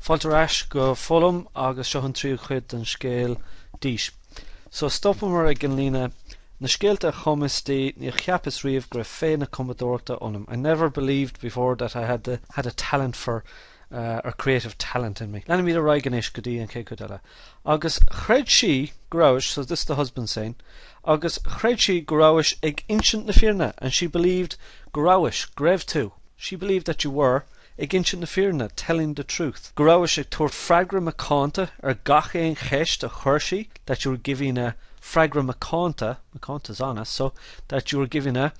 Fáilte ais go fólam agus seo an tríú chuid an scéal díos. So stoppam mar ag an lína na scéalta chomistí ní cheappas riamh gur féin na commodorta onm. I never believed before that I had a talent for or creative talent in me. Lena míad a raigenis go dtí an cé go deile. Agus chreid si grouish, so this is the husband saying, agus chreid si grouish ag insint na fearna, and she believed grouish, grev too. She believed that you were ag insint na fearna, telling the truth. Grouish ag tuairt fragra macánta gach éon cheist a chuirsi, that you were giving a fragra macánta's honest, so that you were giving a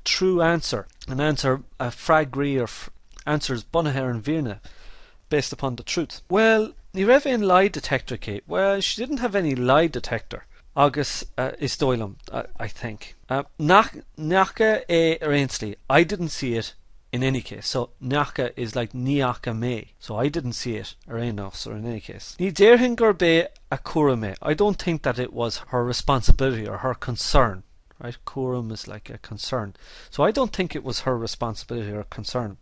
true answer, an answer, a fragri or answers bunahar and virna, based upon the truth. Well, ní raibh éon lie detector Kate. Well, she didn't have any lie detector. Agus is doilum, I think. Nacha é Ainsley. I didn't see it in any case. So nacha is like niacha me. So I didn't see it or in any case. Ní déirhin gur bé a cura me. I don't think that it was her responsibility or her concern. Right, quorum is like a concern. So I don't think it was her responsibility or concern.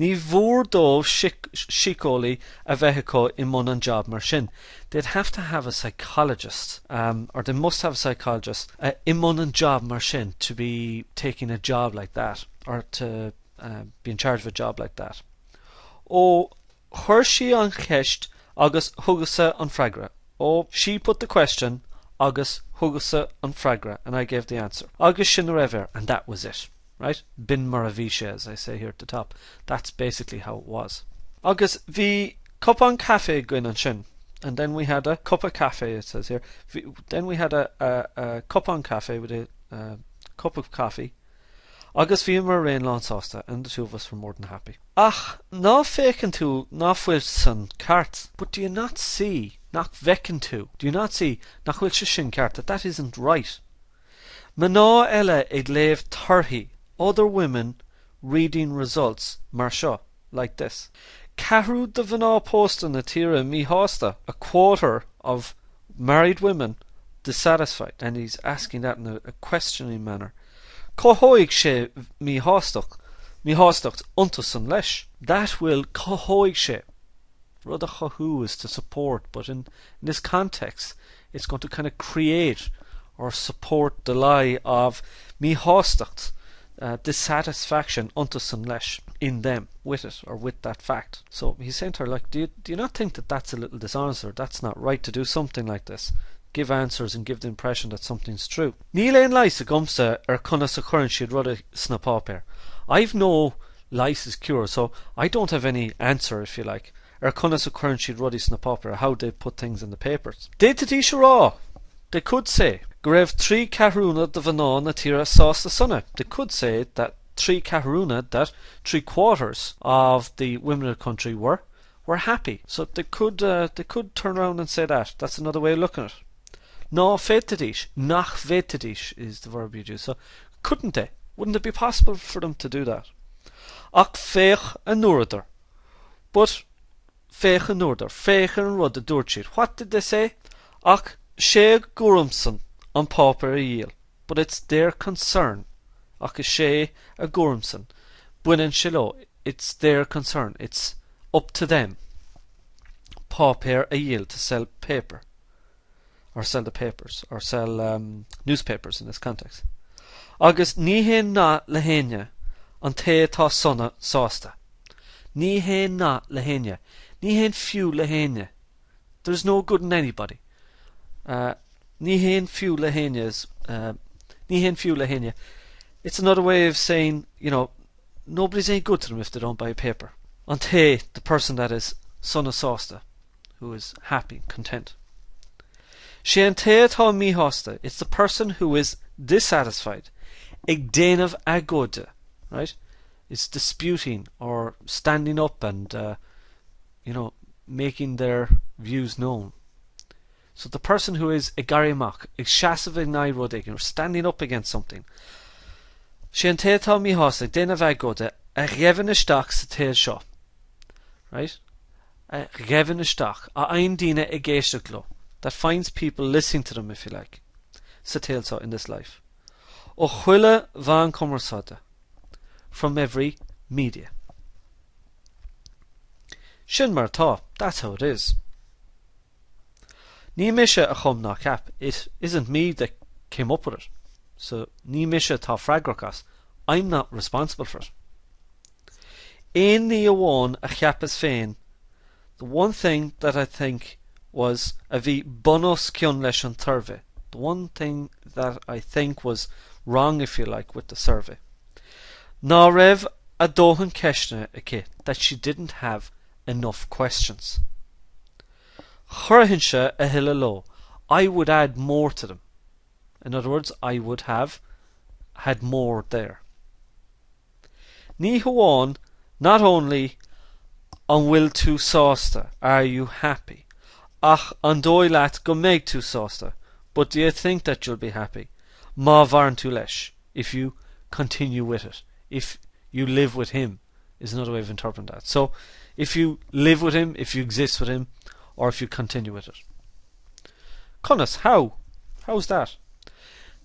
Ní bhór dó shicoli a bheithico in mon an job mar sin. They'd have to have a psychologist, or they must have a psychologist in mon an job mar sin to be taking a job like that, or to be in charge of a job like that. Oh, chuirsi an cheist agus thugasa an fragra. Oh, she put the question, agus thugasa an fragra, and I gave the answer. Agus sin raibh, and that was it. Right? Bin maravisha, as I say here at the top. That's basically how it was. Agus vi cup an cafe going on sin. And then we had a cup of cafe, it says here. Then we had a cup on cafe with a cup of coffee. Agus vi mar rain lán sásta, and the two of us were more than happy. Ach, ná fécin tú ná fuil san cart. But do you not see, nach vecin tú, do you not see, nach fuil se sin cart, that isn't right. Maná eile ag léamh tarthaí, other women reading results mar seo, like this. Carú de bhaná posta na tíre mí hásta, a quarter of married women dissatisfied. And he's asking that in a questioning manner. Cohoig sé mí hástacht untas an leis. That will cohoig sé. Rud a chohu is to support, but in this context it's going to kind of create or support the lie of mí hástacht, dissatisfaction untas an leis in them, with it, or with that fact. So he's saying to her, like, do you not think that that's a little dishonest, or that's not right to do something like this? Give answers and give the impression that something's true. Níl éon leis a gumsa conas a churann siad rud a snapápéir. I've no lice's cure, so I don't have any answer, if you like. Conas a churann siad rud a snapápéir, how they put things in the papers. Déta tí rá. They could say, go raibh trí carúna de bhaná na tíre sásta sunna. They could say that trí carúna, that 3/4 of the women of the country were happy. So they could turn around and say that. That's another way of looking at it. Ná fétadís, nach fétadís is the verb you use. So couldn't they? Wouldn't it be possible for them to do that? Ach féch an nuaradar. But féch an nuaradar, féch an rud a dúirtíad. What did they say? Ach sé gurumsan an pápar a díal. But it's their concern. Ach is sé a gurumsan. Buinan shilo. It's their concern. It's up to them. Pápar a díal, to sell paper. Or sell the papers, or sell newspapers in this context. Agus ní hén ná le héine an té tá sonna sásta. Ní hén ná le héine. Ní hén fiú le héine. There's no good in anybody. Ní hén fiú le héine is ní hén fiú le héine. It's another way of saying, you know, nobody's any good to them if they don't buy a paper. An té, the person that is sonna sásta, who is happy, content. Sé an té atá mí hásta. It's the person who is dissatisfied. Ag déanamh agóide, right? It's disputing or standing up and, making their views known. So the person who is ag garimach, ag seasamh ag naid rud éigin, or standing up against something. Sé an té atá mí hásta, ag déanamh agóide, a gheibhinn isteach sa té seo. Right? A gheibhinn isteach, a ein dína ag géisteach lo. That finds people listening to them, if you like. Satilsa in this life. O chuile van conversada. From every media. Sin mar tá, that's how it is. Ní mise a chum ná cap. It isn't me that came up with it. So ní mise tá freagrachas. I'm not responsible for it. Aon ní amháin a cheappas féin. The one thing that I think was a bhí bonus cion leis an turve. The one thing that I think was wrong, if you like, with the survey. Ná raibh a dóthain ceisne aici that she didn't have enough questions. Churthainse a hill low. I would add more to them. In other words, I would have had more there. Ní hamháin, not only an bhfuil tú sásta, are you happy? Ach an dóigh leat go mbeidh tú sásta, but do you think that you'll be happy? Má bharan tú leis, if you continue with it. If you live with him, is another way of interpreting that. So, if you live with him, if you exist with him, or if you continue with it. Conas, how? How's that?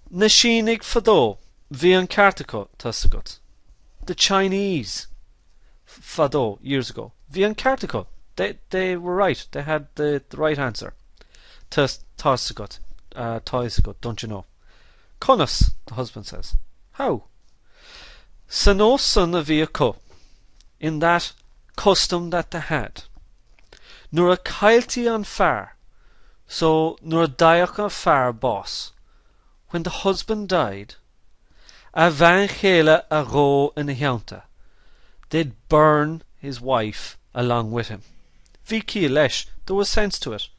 Na sínig fadó, bhí an cartaco tusagat. The Chinese fadó years ago. Bhí an cartaco. They were right. They had the right answer. Tusagat. Don't you know? Conas, the husband says. How? Sa nó son a bhí acu, in that custom that they had. Nuair a cailtí an fear, so nuair a daoch an fear boss, when the husband died, a bhain chéile a ró in a theanta, they'd burn his wife along with him. Bhí cí leis, there was sense to it.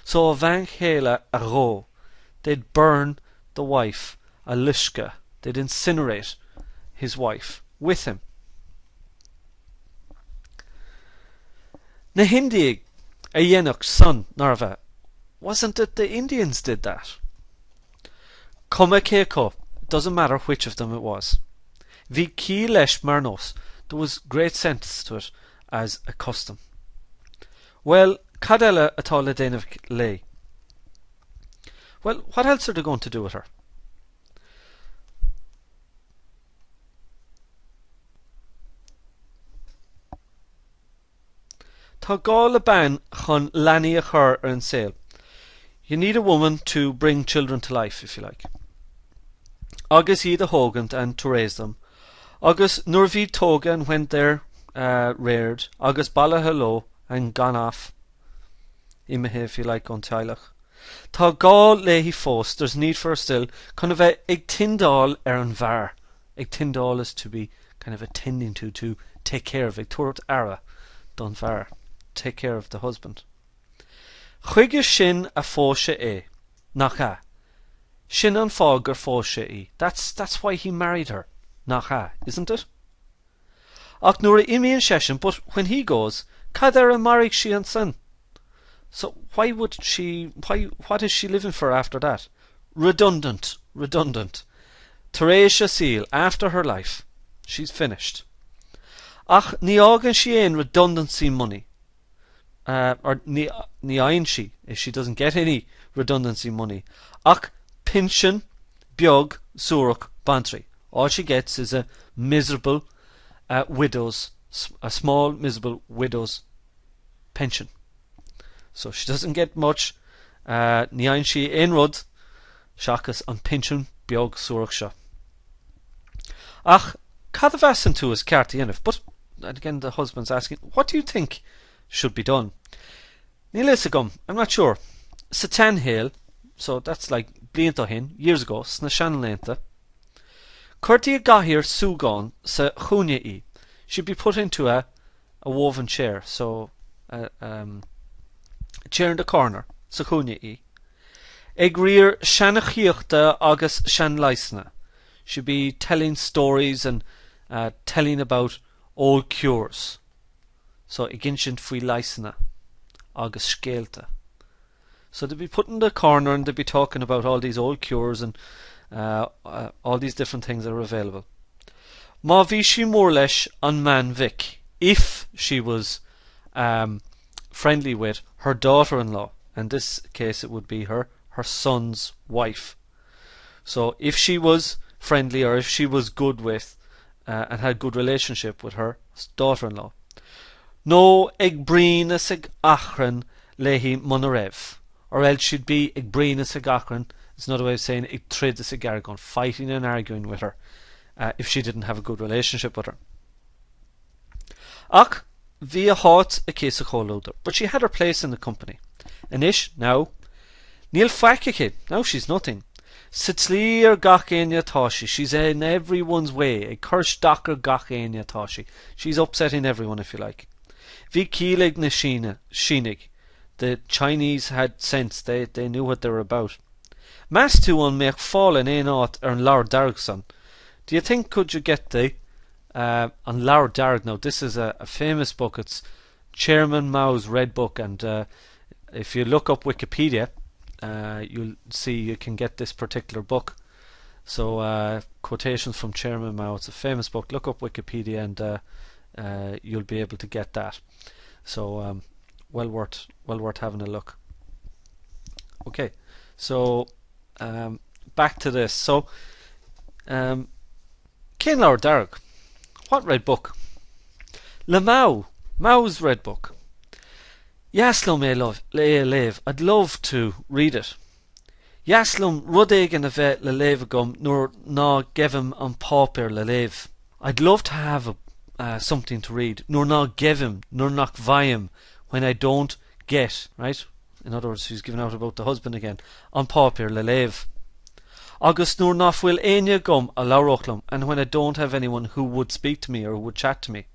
So a bhain chéile a ró, they'd burn the wife, a lishka, they'd incinerate his wife with him. Na Hindiig a dhéanach son Narva, wasn't it the Indians did that? Cuma céco, it doesn't matter which of them it was. Bhí cí leis mar nós, there was great sense to it as a custom. Well, cad eile atá le déanamh lé? Well, what else are they going to do with her? Tá gá le ban chun leanaí a chur ar an saol. You need a woman to bring children to life, if you like. Agus iad a thógant and to raise them. Agus nuair bhí tóga and when they're reared, agus balla hello and gone off. Imethe, if you like, on teilech. Tá gá léhí fós, there's need for still, kind of ag tindal ar an bhar. Ag tindal is to be kind of attending to take care of. Ag tuairt ara, don bhar. Take care of the husband. Chuige sin a fóise é, nach a. Sin an fágur fóise í. That's why he married her, nach a, isn't it? Ach nuair a imíonn session, but when he goes, cad ar a marriage she an son. So what is she living for after that? Redundant. Teresia Seal, after her life, she's finished. Ach ní ágan sí aon redundancy money. Or ní aon she, if she doesn't get any redundancy money. Ach pension, beag, súrach, bantry. All she gets is a miserable a small miserable widow's pension. So she doesn't get much. Ní aon she aon rud, seachas an pension, beag, súrach seo. Ach cad a bheasan tú is ceart dhéanamh, but again the husband's asking, what do you think should be done? Níl is a gum, I'm not sure. Sa ten héal, so that's like blianta hin, years ago, sna seanlénta. Curtí a gahir súgáin sa chúine í. She'd be put into a woven chair, so a chair in the corner, sa chúine í. Ag riar seanachíochta agus seanlaisna. She'd be telling stories and telling about old cures. So iginsint fui laisna agus scéalta. So they'd be put in the corner and they'd be talking about all these old cures and all these different things that are available. Ma bhí sí mór leis an man Vic, if she was friendly with her daughter-in-law. In this case it would be her son's wife. So if she was friendly or if she was good with and had good relationship with her daughter-in-law. No ag brínas ag achran lehi monarev. Or else she'd be ag brínas ag achran. It's another way of saying ag tridas ag gargon, fighting and arguing with her if she didn't have a good relationship with her. Ach, via hot a case of choloder, but she had her place in the company. And ish, now, Neil Fakike, now she's nothing. Sitzlier gachenia toshi, she's in everyone's way, a kirsch docker gachenia toshi. She's upsetting everyone, if you like. Vi kielig na shinig. The Chinese had sense, they knew what they were about. Mas tu on make fall in ein out an Lord Dargson. Do you think could you get the on Lord Darg? Now this is a famous book. It's Chairman Mao's Red Book, and if you look up Wikipedia, you'll see you can get this particular book. So quotations from Chairman Mao. It's a famous book. Look up Wikipedia, and you'll be able to get that. So well worth having a look. Okay, so back to this. So Cén Lord Darg, what Red Book? Mao's Red Book. Yaslum lev, I'd love to read it. Yaslum rudegen ave le levagum nor na gevim an pauper le lev. I'd love to have something to read. Nor na gevim, nor nak vayim, when I don't get, right? In other words, she's giving out about the husband again. An pauper le lev. August nor naf will enya gum a laurochlum, and when I don't have anyone who would speak to me or would chat to me.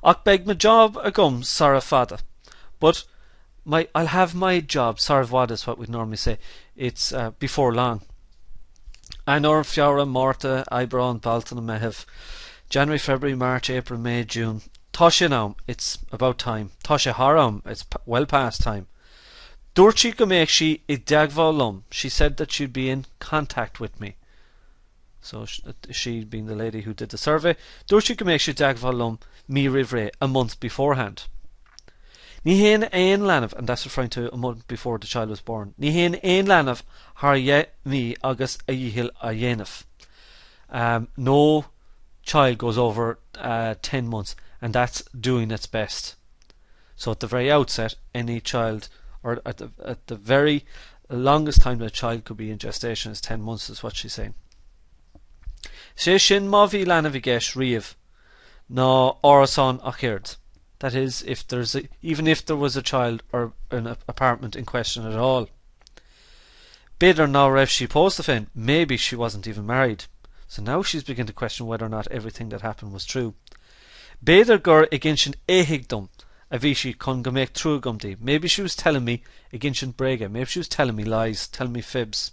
Ach beg my job a gum sarafada. But I'll have my job, sarvada is what we normally say. It's before long. Anor, Fiora, Marta, Ibra, and Balton, and Mehev. January, February, March, April, May, June. Tosha now, it's about time. Tosha haram, it's well past time. Durchi Gomekshi idagvalum. She said that she'd be in contact with me. So she being the lady who did the survey. Durchi Gomekshi idagvalum mi rivre, a month beforehand. Ní hen ein lanav, and that's referring to a month before the child was born. Ní hen ein lanav har ye mi agus a yihil a yenaf. No child goes over 10 months, and that's doing its best. So at the very outset, any child, or at the very longest time that a child could be in gestation is 10 months, is what she's saying. She shin mavi lanavigesh riv, no orason achird. That is, even if there was a child or an apartment in question at all. Bid or now rev she posed the fin, maybe she wasn't even married. So now she's beginning to question whether or not everything that happened was true. Beder gur against ehigdom, avishi kon gomek trugumdi. Maybe she was telling me against brega. Maybe she was telling me lies, telling me fibs.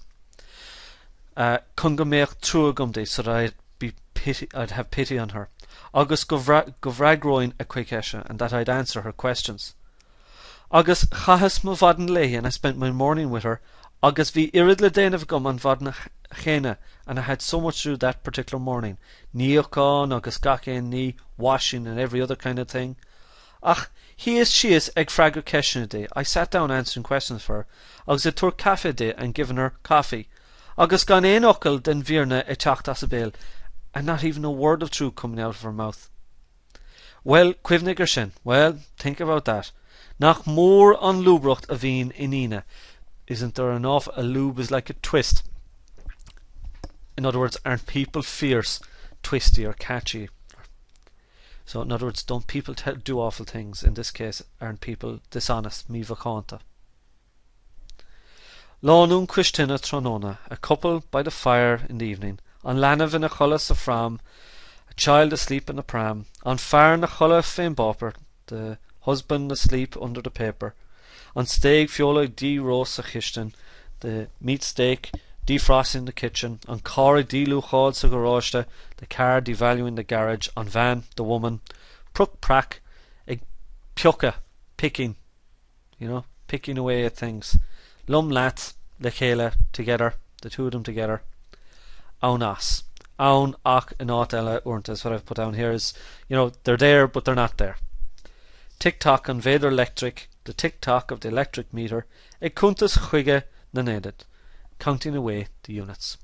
Kon gomek trugumdi, so that I'd have pity on her. Agus govragroin a quikesha, and that I'd answer her questions. Agus chahas ma vaden lehi, and I spent my morning with her. Agus vi irid le denav gum an vaden chena, and I had so much to do that particular morning. Niokon, agus gaken, ni, washing, and every other kind of thing. Ach, she is eg frago keshen day. I sat down answering questions for her. Agus a tur cafe day, and given her coffee. Agus gan ein okkel den virna e tacht as a bale, and not even a word of truth coming out of her mouth. Well, Quivnigershin, well, think about that. Nach more on lubrucht aveen inina. Isn't there enough? A lube is like a twist. In other words, aren't people fierce, twisty, or catchy? So, in other words, don't people do awful things? In this case, aren't people dishonest? Mi vacanta. Lonun Christina Tronona, a couple by the fire in the evening. On lanav in a cholas of fram, a child asleep in a pram. On fire in a chola fame bopper, the husband asleep under the paper. On steak fiola de roast a chisten, the meat steak defrosting in the kitchen. On car de luchad sa garage, the car devaluing the garage. On van, the woman, pruk prak, a pioka, picking, picking away at things. Lum lats, lechela, together, the two of them together. Aunas. Aun, ach, and ela, urnt, is what I've put down here is, they're there, but they're not there. Tick-tock on Vader electric, the tick-tock of the electric meter, e kuntas chuige nanedit, counting away the units.